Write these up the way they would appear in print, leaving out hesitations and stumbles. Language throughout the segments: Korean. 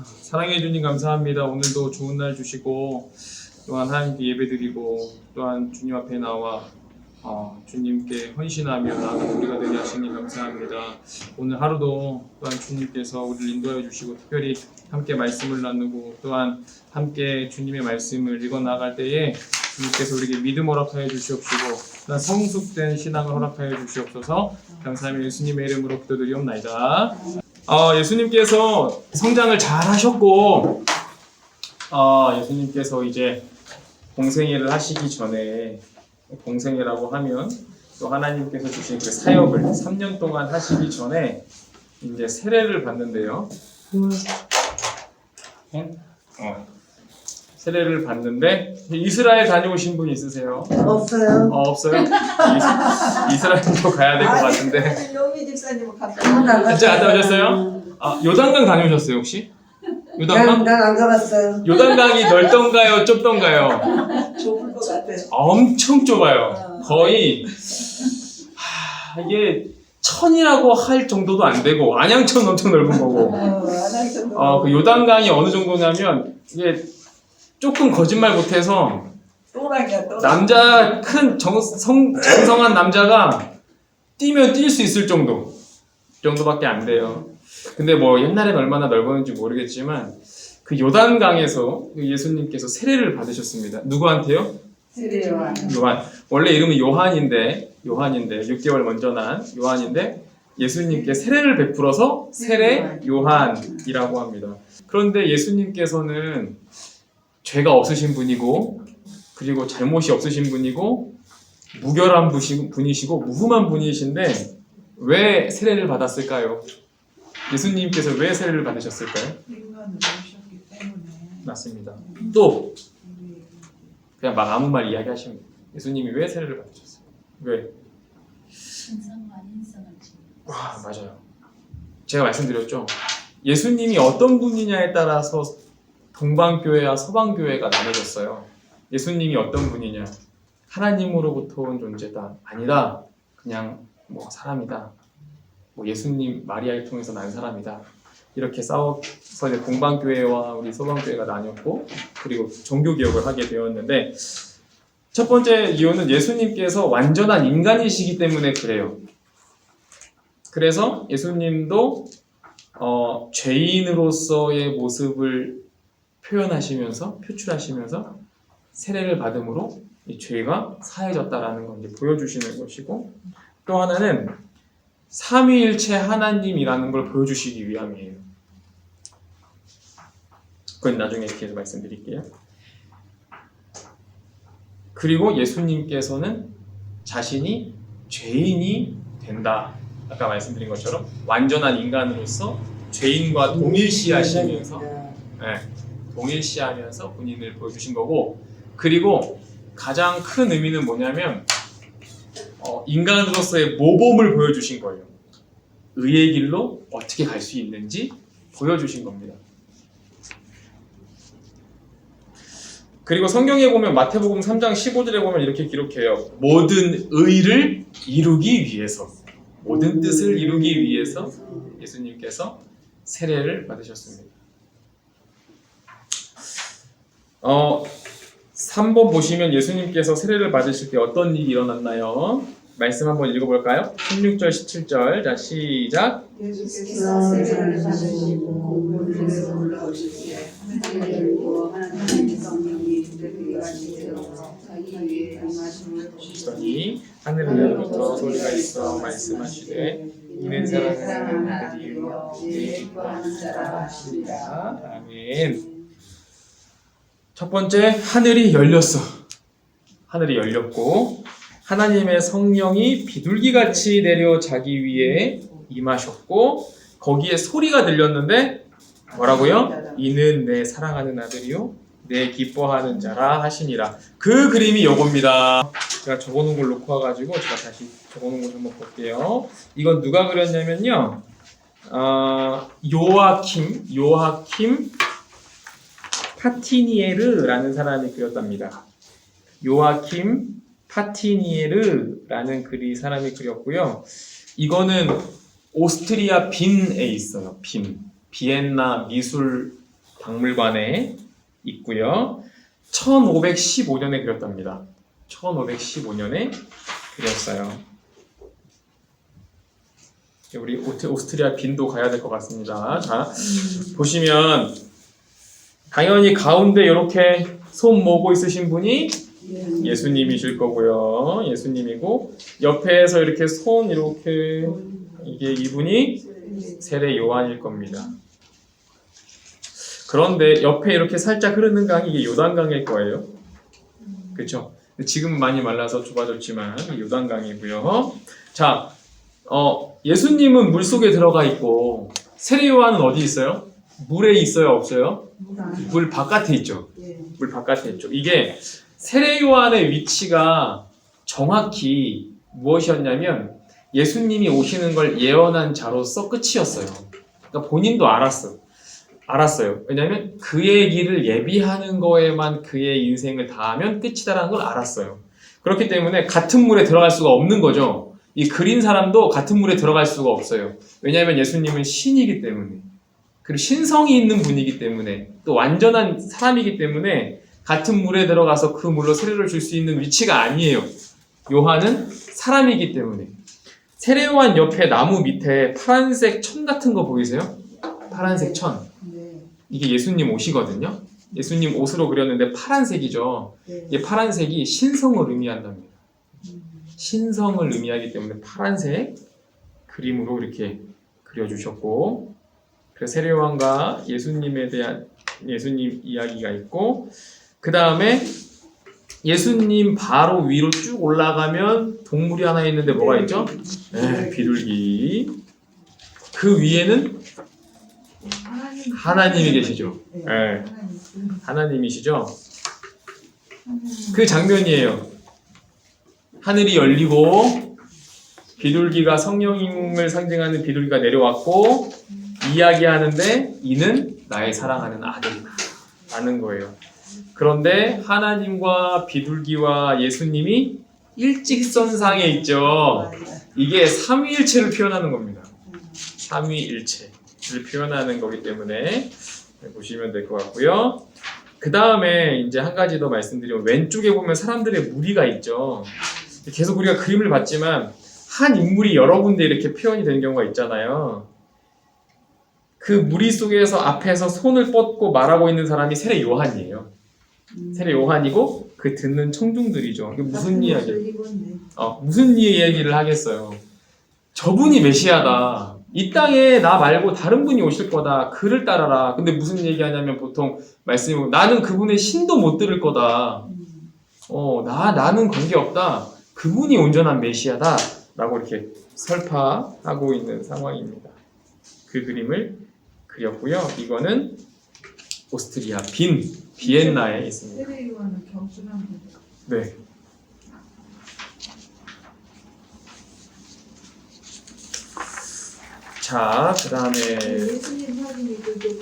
사랑해 주님 감사합니다. 오늘도 좋은 날 주시고 또한 하나님께 예배드리고 또한 주님 앞에 나와 주님께 헌신하며 나아가는 우리가 되게 하시니 감사합니다. 오늘 하루도 또한 주님께서 우리를 인도하여 주시고 특별히 함께 말씀을 나누고 또한 함께 주님의 말씀을 읽어 나갈 때에 주님께서 우리에게 믿음 허락하여 주시옵시고 또한 성숙된 신앙을 허락하여 주시옵소서. 감사하며 예수님의 이름으로 기도드리옵나이다. 예수님께서 성장을 잘 하셨고 예수님께서 이제 공생애를 하시기 전에, 공생애라고 하면 또 하나님께서 주신 그 사역을 3년 동안 하시기 전에 이제 세례를 받는데요. 세례를 받는데 이스라엘 다녀오신 분 있으세요? 없어요. 없어요? 이스라엘도 가야 될 것 같은데. 영미 집사님은 갔다. 진짜 갔다 오셨어요? 요단강 다녀오셨어요 혹시? 요단강? 난 안 가봤어요. 요단강이 넓던가요, 좁던가요? 좁을 것 같아. 엄청 좁아요. 거의 이게 천이라고 할 정도도 안 되고 안양천 엄청 넓은 거고. 그 요단강이 어느 정도냐면 이게 조금 거짓말 못해서 또라이야. 남자 큰 정성한 남자가 뛰면 뛸 수 있을 정도밖에 안 돼요. 근데 뭐 옛날엔 얼마나 넓었는지 모르겠지만 그 요단강에서 예수님께서 세례를 받으셨습니다. 누구한테요? 요한. 원래 이름은 요한인데 6개월 먼저 난 요한인데 예수님께 세례를 베풀어서 세례 요한이라고 합니다. 그런데 예수님께서는 죄가 없으신 분이고 그리고 잘못이 없으신 분이고 무결한 분이시고 무흠한 분이신데 왜 세례를 받았을까요? 예수님께서 왜 세례를 받으셨을까요? 맞습니다. 또 그냥 막 아무 말 이야기하시면 돼요. 예수님이 왜 세례를 받으셨어요? 왜? 와, 맞아요. 제가 말씀드렸죠. 예수님이 어떤 분이냐에 따라서 동방교회와 서방교회가 나눠졌어요. 예수님이 어떤 분이냐? 하나님으로부터 온 존재다. 아니다. 그냥 뭐 사람이다. 뭐 예수님 마리아를 통해서 난 사람이다. 이렇게 싸워서 이제 동방교회와 우리 서방교회가 나뉘었고 그리고 종교개혁을 하게 되었는데 첫 번째 이유는 예수님께서 완전한 인간이시기 때문에 그래요. 그래서 예수님도 죄인으로서의 모습을 표출하시면서 세례를 받음으로 이 죄가 사해졌다라는 걸 이제 보여주시는 것이고 또 하나는 삼위일체 하나님이라는 걸 보여주시기 위함이에요. 그건 나중에 이렇게 해서 말씀드릴게요. 그리고 예수님께서는 자신이 죄인이 된다. 아까 말씀드린 것처럼 완전한 인간으로서 죄인과 동일시하시면서 동일시하면서 본인을 보여주신 거고 그리고 가장 큰 의미는 뭐냐면 인간으로서의 모범을 보여주신 거예요. 의의 길로 어떻게 갈 수 있는지 보여주신 겁니다. 그리고 성경에 보면 마태복음 3장 15절에 보면 이렇게 기록해요. 모든 의를 이루기 위해서 모든 뜻을 이루기 위해서 예수님께서 세례를 받으셨습니다. 3번 보시면 예수님께서 세례를 받으실 때 어떤 일이 일어났나요? 말씀 한번 읽어볼까요? 16절, 17절. 자, 시작. 예수께서 세례를 받으시고 물에서 올라오실 때 하늘을 열고 하나님의 성령이 그에게 하시되어 자기 위에 임하심을 보시더니 하늘로부터 소리가 있어 말씀하시되 이는 사랑하는 아들이요 내 기뻐하는 자라 하시니라. 아멘. 첫 번째, 하늘이 열렸어. 하늘이 열렸고 하나님의 성령이 비둘기같이 내려 자기 위에 임하셨고 거기에 소리가 들렸는데 뭐라고요? 이는 내 사랑하는 아들이요 내 기뻐하는 자라 하시니라. 그 그림이 요겁니다. 제가 적어놓은 걸 놓고 와가지고 제가 다시 적어놓은 걸 한번 볼게요. 이건 누가 그렸냐면요 요아킴 파티니에르라는 사람이 그렸답니다. 요아킴 파티니에르라는 사람이 그렸고요. 이거는 오스트리아 빈에 있어요. 비엔나 미술 박물관에 있고요. 1515년에 그렸답니다. 1515년에 그렸어요. 우리 오스트리아 빈도 가야 될 것 같습니다. 자, 보시면 당연히 가운데 이렇게 손 모으고 있으신 분이 예수님이실 거고요. 예수님이고 옆에서 이렇게 손 이렇게 이게 이분이 세례 요한일 겁니다. 그런데 옆에 이렇게 살짝 흐르는 강이 이게 요단강일 거예요. 그렇죠? 지금 많이 말라서 좁아졌지만 요단강이고요. 자, 예수님은 물 속에 들어가 있고 세례 요한은 어디 있어요? 물에 있어요, 없어요? 물 바깥에 있죠. 물 바깥에 있죠. 이게 세례 요한의 위치가 정확히 무엇이었냐면 예수님이 오시는 걸 예언한 자로서 끝이었어요. 그러니까 본인도 알았어요. 왜냐하면 그의 길을 예비하는 거에만 그의 인생을 다하면 끝이다라는 걸 알았어요. 그렇기 때문에 같은 물에 들어갈 수가 없는 거죠. 이 그린 사람도 같은 물에 들어갈 수가 없어요. 왜냐하면 예수님은 신이기 때문에, 그리고 신성이 있는 분이기 때문에, 또 완전한 사람이기 때문에 같은 물에 들어가서 그 물로 세례를 줄 수 있는 위치가 아니에요. 요한은 사람이기 때문에. 세례 요한 옆에 나무 밑에 파란색 천 같은 거 보이세요? 파란색 천. 이게 예수님 옷이거든요. 예수님 옷으로 그렸는데 파란색이죠. 이 파란색이 신성을 의미한답니다. 신성을 의미하기 때문에 파란색 그림으로 이렇게 그려주셨고, 그래서 세례 요한과 예수님에 대한 예수님 이야기가 있고, 그 다음에 예수님 바로 위로 쭉 올라가면 동물이 하나 있는데 뭐가 있죠? 네, 비둘기. 그 위에는 하나님이 계시죠. 네, 하나님이시죠. 그 장면이에요. 하늘이 열리고 비둘기가 성령님을 상징하는 비둘기가 내려왔고 이야기하는데 이는 나의 사랑하는 아들이다 라는 거예요. 그런데 하나님과 비둘기와 예수님이 일직선상에 있죠. 이게 삼위일체를 표현하는 겁니다. 삼위일체를 표현하는 거기 때문에 보시면 될 것 같고요. 그 다음에 이제 한 가지 더 말씀드리면, 왼쪽에 보면 사람들의 무리가 있죠. 계속 우리가 그림을 봤지만 한 인물이 여러 군데 이렇게 표현이 되는 경우가 있잖아요. 그 무리 속에서 앞에서 손을 뻗고 말하고 있는 사람이 세례 요한이에요. 세례 요한이고 그 듣는 청중들이죠. 무슨 무슨 이야기를 하겠어요. 저분이 메시아다. 이 땅에 나 말고 다른 분이 오실 거다. 그를 따라라. 근데 무슨 얘기하냐면 보통 말씀이 나는 그분의 신도 못 들을 거다. 나는 관계없다. 그분이 온전한 메시아다. 라고 이렇게 설파하고 있는 상황입니다. 그 그림을 그렸고요. 이거는 오스트리아 비엔나에 있습니다. 세례 요한은 겸손한 분. 네. 자, 그 다음에 예수님 사진이 여기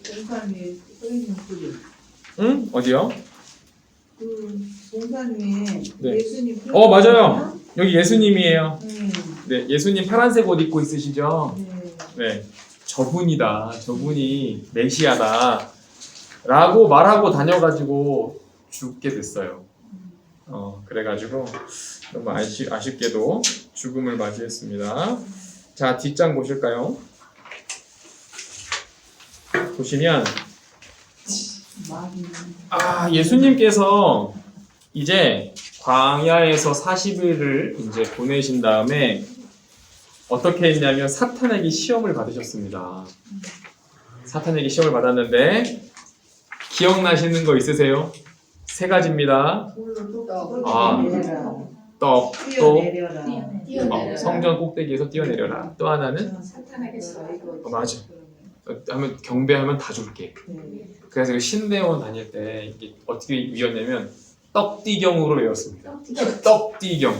동산 위에 써 있는 그림. 응? 어디요? 그 동산 위에 네. 예수님. 맞아요. 여기 예수님이에요. 네. 네, 예수님 파란색 옷 입고 있으시죠? 네. 네. 저분이다. 저분이 메시아다. 라고 말하고 다녀가지고 죽게 됐어요. 그래가지고 너무 아쉽게도 죽음을 맞이했습니다. 자, 뒷장 보실까요? 보시면 예수님께서 이제 광야에서 40일을 이제 보내신 다음에 어떻게 했냐면 사탄에게 시험을 받으셨습니다. 사탄에게 시험을 받았는데 기억나시는 거 있으세요? 세 가지입니다. 떡, 또 성전 꼭대기에서 뛰어내려라. 또 하나는 맞아. 하면 경배하면 다 줄게. 그래서 그 신대원 다닐 때 이게 어떻게 외웠냐면 떡띠경으로 외웠습니다. 떡띠경.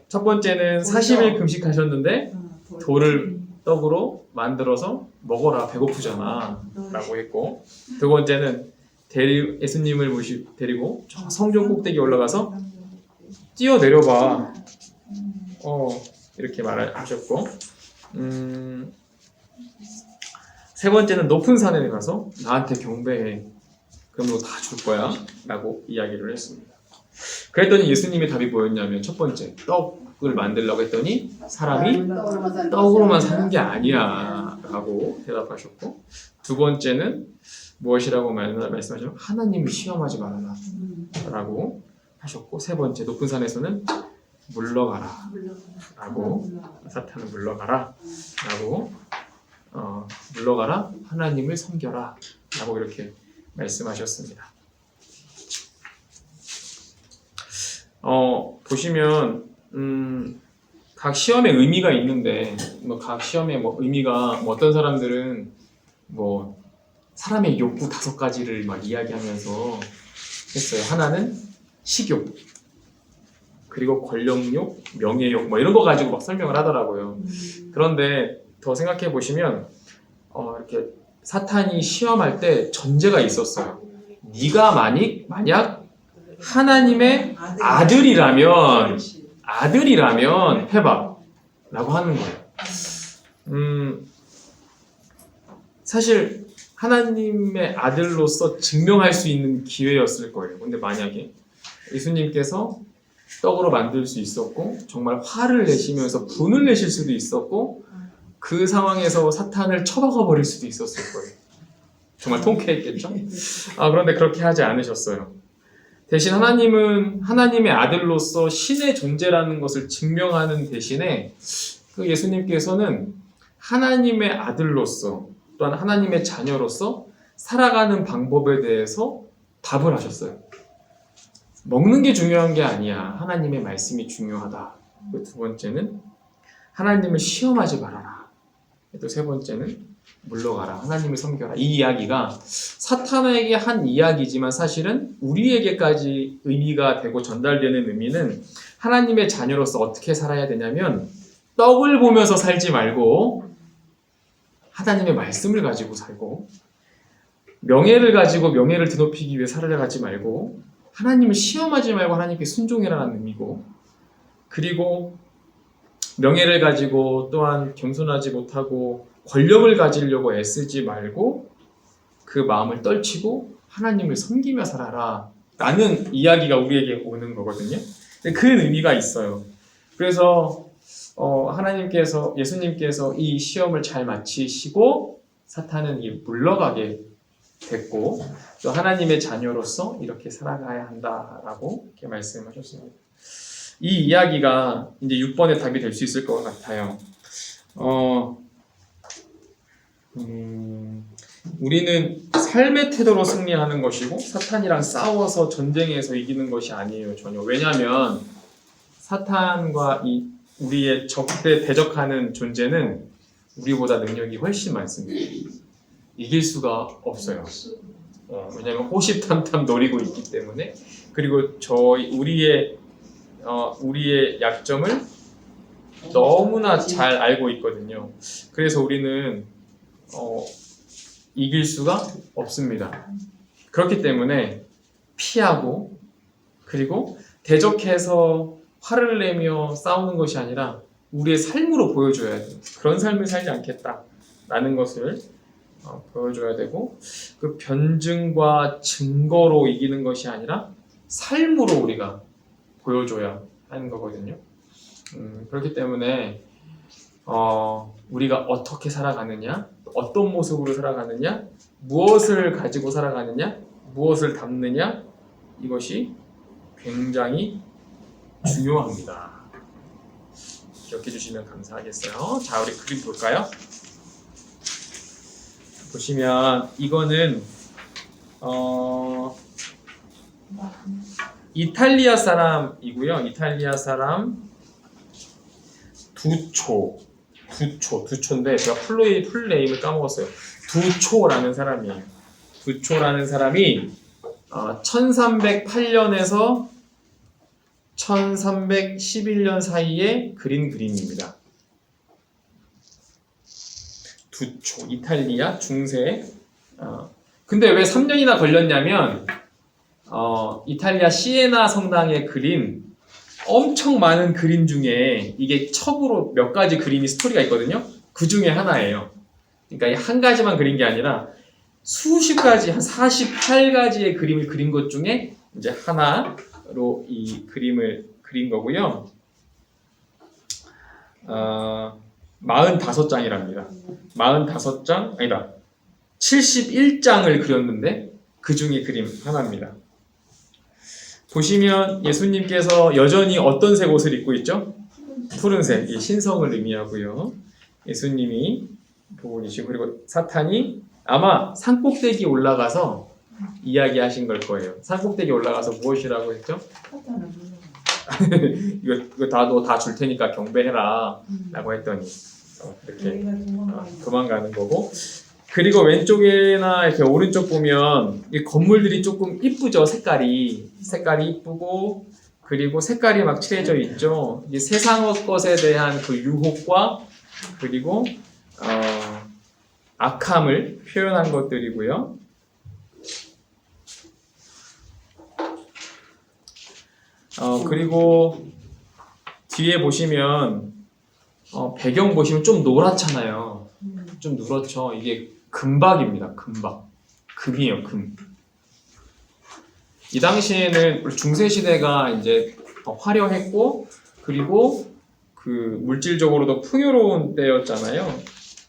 첫 번째는 40일 금식하셨는데 돌을 떡으로 만들어서 먹어라, 배고프잖아 라고 했고, 두 번째는 예수님을 데리고 저 성전 꼭대기 올라가서 뛰어내려봐 이렇게 말하셨고, 세 번째는 높은 산에 가서 나한테 경배해. 그럼 너 다 줄 거야. 라고 이야기를 했습니다. 그랬더니 예수님의 답이 뭐였냐면 첫 번째, 떡을 만들려고 했더니 사람이 떡으로만 사는 게 아니야. 라고 대답하셨고, 두 번째는 무엇이라고 말씀하셨냐면 하나님을 시험하지 말아라. 라고 하셨고, 세 번째, 높은 산에서는 물러가라. 라고, 사탄은 물러가라. 라고, 물러가라. 하나님을 섬겨라. 라고 이렇게 말씀하셨습니다. 보시면 각 시험에 의미가 있는데 각 시험에 의미가 어떤 사람들은 사람의 욕구 5가지를 막 이야기하면서 했어요. 하나는 식욕, 그리고 권력욕, 명예욕 이런 거 가지고 막 설명을 하더라고요. 그런데 더 생각해 보시면 이렇게 사탄이 시험할 때 전제가 있었어요. 네가 만약 하나님의 아들이라면 해봐 라고 하는 거예요. 사실 하나님의 아들로서 증명할 수 있는 기회였을 거예요. 근데 만약에 예수님께서 떡으로 만들 수 있었고 정말 화를 내시면서 분을 내실 수도 있었고 그 상황에서 사탄을 쳐박아 버릴 수도 있었을 거예요. 정말 통쾌했겠죠? 그런데 그렇게 하지 않으셨어요. 대신 하나님은 하나님의 아들로서 신의 존재라는 것을 증명하는 대신에 그 예수님께서는 하나님의 아들로서 또한 하나님의 자녀로서 살아가는 방법에 대해서 답을 하셨어요. 먹는 게 중요한 게 아니야. 하나님의 말씀이 중요하다. 두 번째는 하나님을 시험하지 말아라. 또 세 번째는 물러가라. 하나님을 섬겨라. 이 이야기가 사탄에게 한 이야기지만 사실은 우리에게까지 의미가 되고 전달되는 의미는 하나님의 자녀로서 어떻게 살아야 되냐면 떡을 보면서 살지 말고 하나님의 말씀을 가지고 살고 명예를 가지고 명예를 드높이기 위해 살아가지 말고 하나님을 시험하지 말고 하나님께 순종해라는 의미고 그리고 명예를 가지고 또한 겸손하지 못하고 권력을 가지려고 애쓰지 말고 그 마음을 떨치고 하나님을 섬기며 살아라 라는 이야기가 우리에게 오는 거거든요. 근데 그 의미가 있어요. 그래서 예수님께서 이 시험을 잘 마치시고 사탄은 물러가게 됐고 또 하나님의 자녀로서 이렇게 살아가야 한다라고 이렇게 말씀하셨습니다. 이 이야기가 이제 6번의 답이 될 수 있을 것 같아요. 우리는 삶의 태도로 승리하는 것이고 사탄이랑 싸워서 전쟁에서 이기는 것이 아니에요. 전혀. 왜냐하면 사탄과 우리의 대적하는 존재는 우리보다 능력이 훨씬 많습니다. 이길 수가 없어요. 왜냐하면 호시탐탐 노리고 있기 때문에 그리고 우리의 약점을 너무나 잘 알고 있거든요. 그래서 우리는 이길 수가 없습니다. 그렇기 때문에 피하고 그리고 대적해서 화를 내며 싸우는 것이 아니라 우리의 삶으로 보여줘야 돼요. 그런 삶을 살지 않겠다라는 것을 보여줘야 되고 그 변증과 증거로 이기는 것이 아니라 삶으로 우리가 보여줘야 하는 거거든요. 그렇기 때문에 우리가 어떻게 살아가느냐, 어떤 모습으로 살아가느냐, 무엇을 가지고 살아가느냐, 무엇을 담느냐 이것이 굉장히 중요합니다. 기억해 주시면 감사하겠어요. 자, 우리 그림 볼까요? 보시면 이거는 이탈리아 사람이고요. 이탈리아 사람 두초인데 제가 풀네임을 까먹었어요. 두초라는 사람이에요. 두초라는 사람이 1308년에서 1311년 사이에 그린 그림입니다. 두초, 이탈리아 중세. 근데 왜 3년이나 걸렸냐면 이탈리아 시에나 성당에 그린 엄청 많은 그림 중에 이게 첩으로 몇 가지 그림이 스토리가 있거든요. 그 중에 하나예요. 그러니까 한 가지만 그린 게 아니라 수십 가지, 한 48가지의 그림을 그린 것 중에 이제 하나로 이 그림을 그린 거고요. 45장이랍니다. 45장, 아니다. 71장을 그렸는데 그 중에 그림 하나입니다. 보시면 예수님께서 여전히 어떤 색 옷을 입고 있죠? 푸른색, 이 신성을 의미하고요. 예수님이 보고 계시고, 그리고 사탄이 아마 산꼭대기에 올라가서 이야기하신 걸 거예요. 산꼭대기에 올라가서 무엇이라고 했죠? 사탄은 무슨 이거 다 너 다 줄 테니까 경배해라 라고 했더니 이렇게 저희가 도망가는 거고, 그리고 왼쪽이나 이렇게 오른쪽 보면 이 건물들이 조금 이쁘죠. 색깔이 이쁘고, 그리고 색깔이 막 칠해져 있죠. 이 세상 것에 대한 그 유혹과 그리고 악함을 표현한 것들이고요. 그리고 뒤에 보시면 배경 보시면 좀 노랗잖아요. 좀 누렇죠. 이게 금박입니다. 금이에요. 금. 이 당시에는 중세 시대가 이제 화려했고, 그리고 그 물질적으로도 풍요로운 때였잖아요.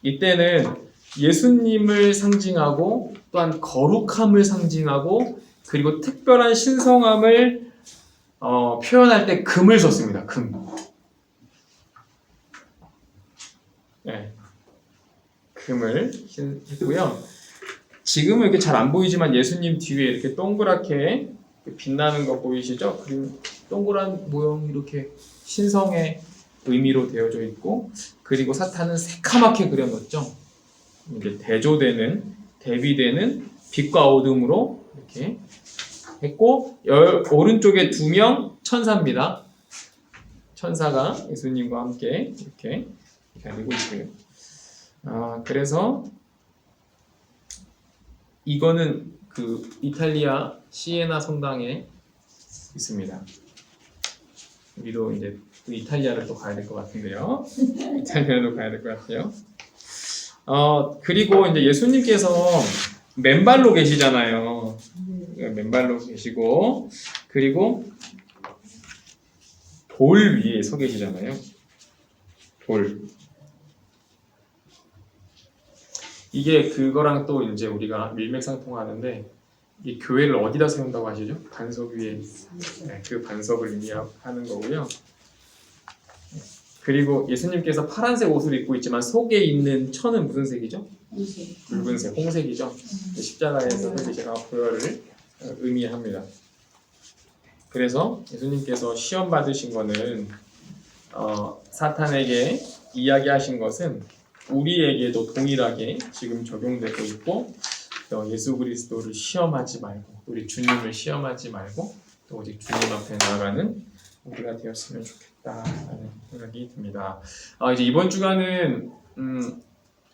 이때는 예수님을 상징하고 또한 거룩함을 상징하고 그리고 특별한 신성함을 표현할 때 금을 썼습니다. 금. 네. 금을 했고요. 지금은 이렇게 잘 안 보이지만 예수님 뒤에 이렇게 동그랗게 빛나는 거 보이시죠? 그리고 동그란 모형 이렇게 신성의 의미로 되어져 있고, 그리고 사탄은 새카맣게 그려놓죠. 이제 대비되는 빛과 어둠으로 이렇게 했고, 오른쪽에 2명 천사입니다. 천사가 예수님과 함께 이렇게 다니고 있고요. 그래서 이거는 그 이탈리아 시에나 성당에 있습니다. 여기도 이제 이탈리아를 또 가야 될 것 같은데요. 이탈리아로 가야 될 것 같아요. 그리고 이제 예수님께서 맨발로 계시잖아요. 맨발로 계시고, 그리고 돌 위에 서 계시잖아요. 돌. 이게 그거랑 또 이제 우리가 밀맥상통하는데, 이 교회를 어디다 세운다고 하시죠? 반석 위에. 네, 그 반석을 의미하는 거고요. 그리고 예수님께서 파란색 옷을 입고 있지만 속에 있는 천은 무슨 색이죠? 붉은색, 홍색이죠. 십자가에서 제가 보혈을 의미합니다. 그래서 예수님께서 시험 받으신 거는 사탄에게 이야기하신 것은 우리에게도 동일하게 지금 적용되고 있고, 예수 그리스도를 시험하지 말고, 우리 주님을 시험하지 말고, 또 오직 주님 앞에 나아가는 우리가 되었으면 좋겠다라는 생각이 듭니다. 이제 이번 주간은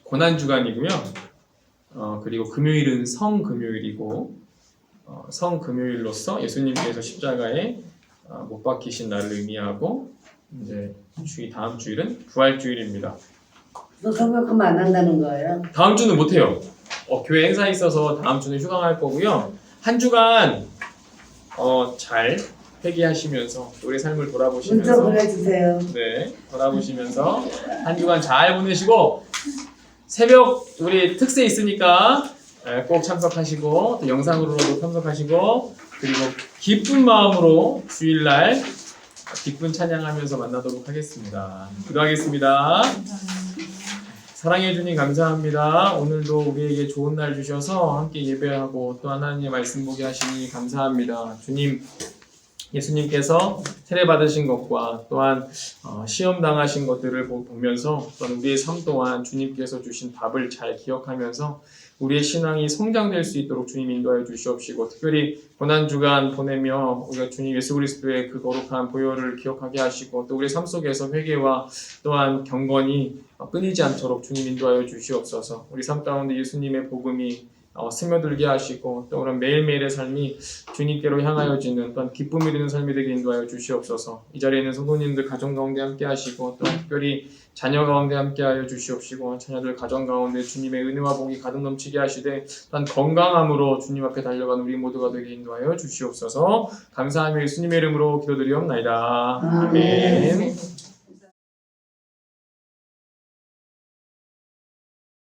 고난 주간이고요. 그리고 금요일은 성금요일이고, 성금요일로서 예수님께서 십자가에 못 박히신 날을 의미하고, 이제 다음 주일은 부활주일입니다. 너 성격하면 안 한다는 거예요? 다음 주는 못해요. 교회 행사 있어서 다음 주는 휴강할 거고요. 한 주간 잘 회개하시면서 우리 삶을 문자 돌아보시면서, 보내주세요. 네, 돌아보시면서 한 주간 잘 보내시고, 새벽 우리 특세 있으니까 꼭 참석하시고, 또 영상으로도 참석하시고, 그리고 기쁜 마음으로 주일날 기쁜 찬양하면서 만나도록 하겠습니다. 기도하겠습니다. 사랑해 주님 감사합니다. 오늘도 우리에게 좋은 날 주셔서 함께 예배하고 또 하나님의 말씀 보게 하시니 감사합니다. 주님, 예수님께서 세례 받으신 것과 또한 시험 당하신 것들을 보면서 또한 우리의 삶 또한 주님께서 주신 답을 잘 기억하면서 우리의 신앙이 성장될 수 있도록 주님 인도하여 주시옵시고, 특별히 고난주간 보내며 우리가 주님 예수 그리스도의 그 거룩한 보혈을 기억하게 하시고, 또 우리 삶 속에서 회개와 또한 경건이 끊이지 않도록 주님 인도하여 주시옵소서. 우리 삶 가운데 예수님의 복음이 스며들게 하시고 또 그런 매일매일의 삶이 주님께로 향하여지는 또한 기쁨이 되는 삶이 되게 인도하여 주시옵소서. 이 자리에 있는 성도님들 가정 가운데 함께 하시고 또 특별히 자녀 가운데 함께 하여 주시옵시고 자녀들 가정 가운데 주님의 은혜와 복이 가득 넘치게 하시되 또한 건강함으로 주님 앞에 달려가는 우리 모두가 되게 인도하여 주시옵소서. 감사하며 예수님의 이름으로 기도드리옵나이다. 아멘.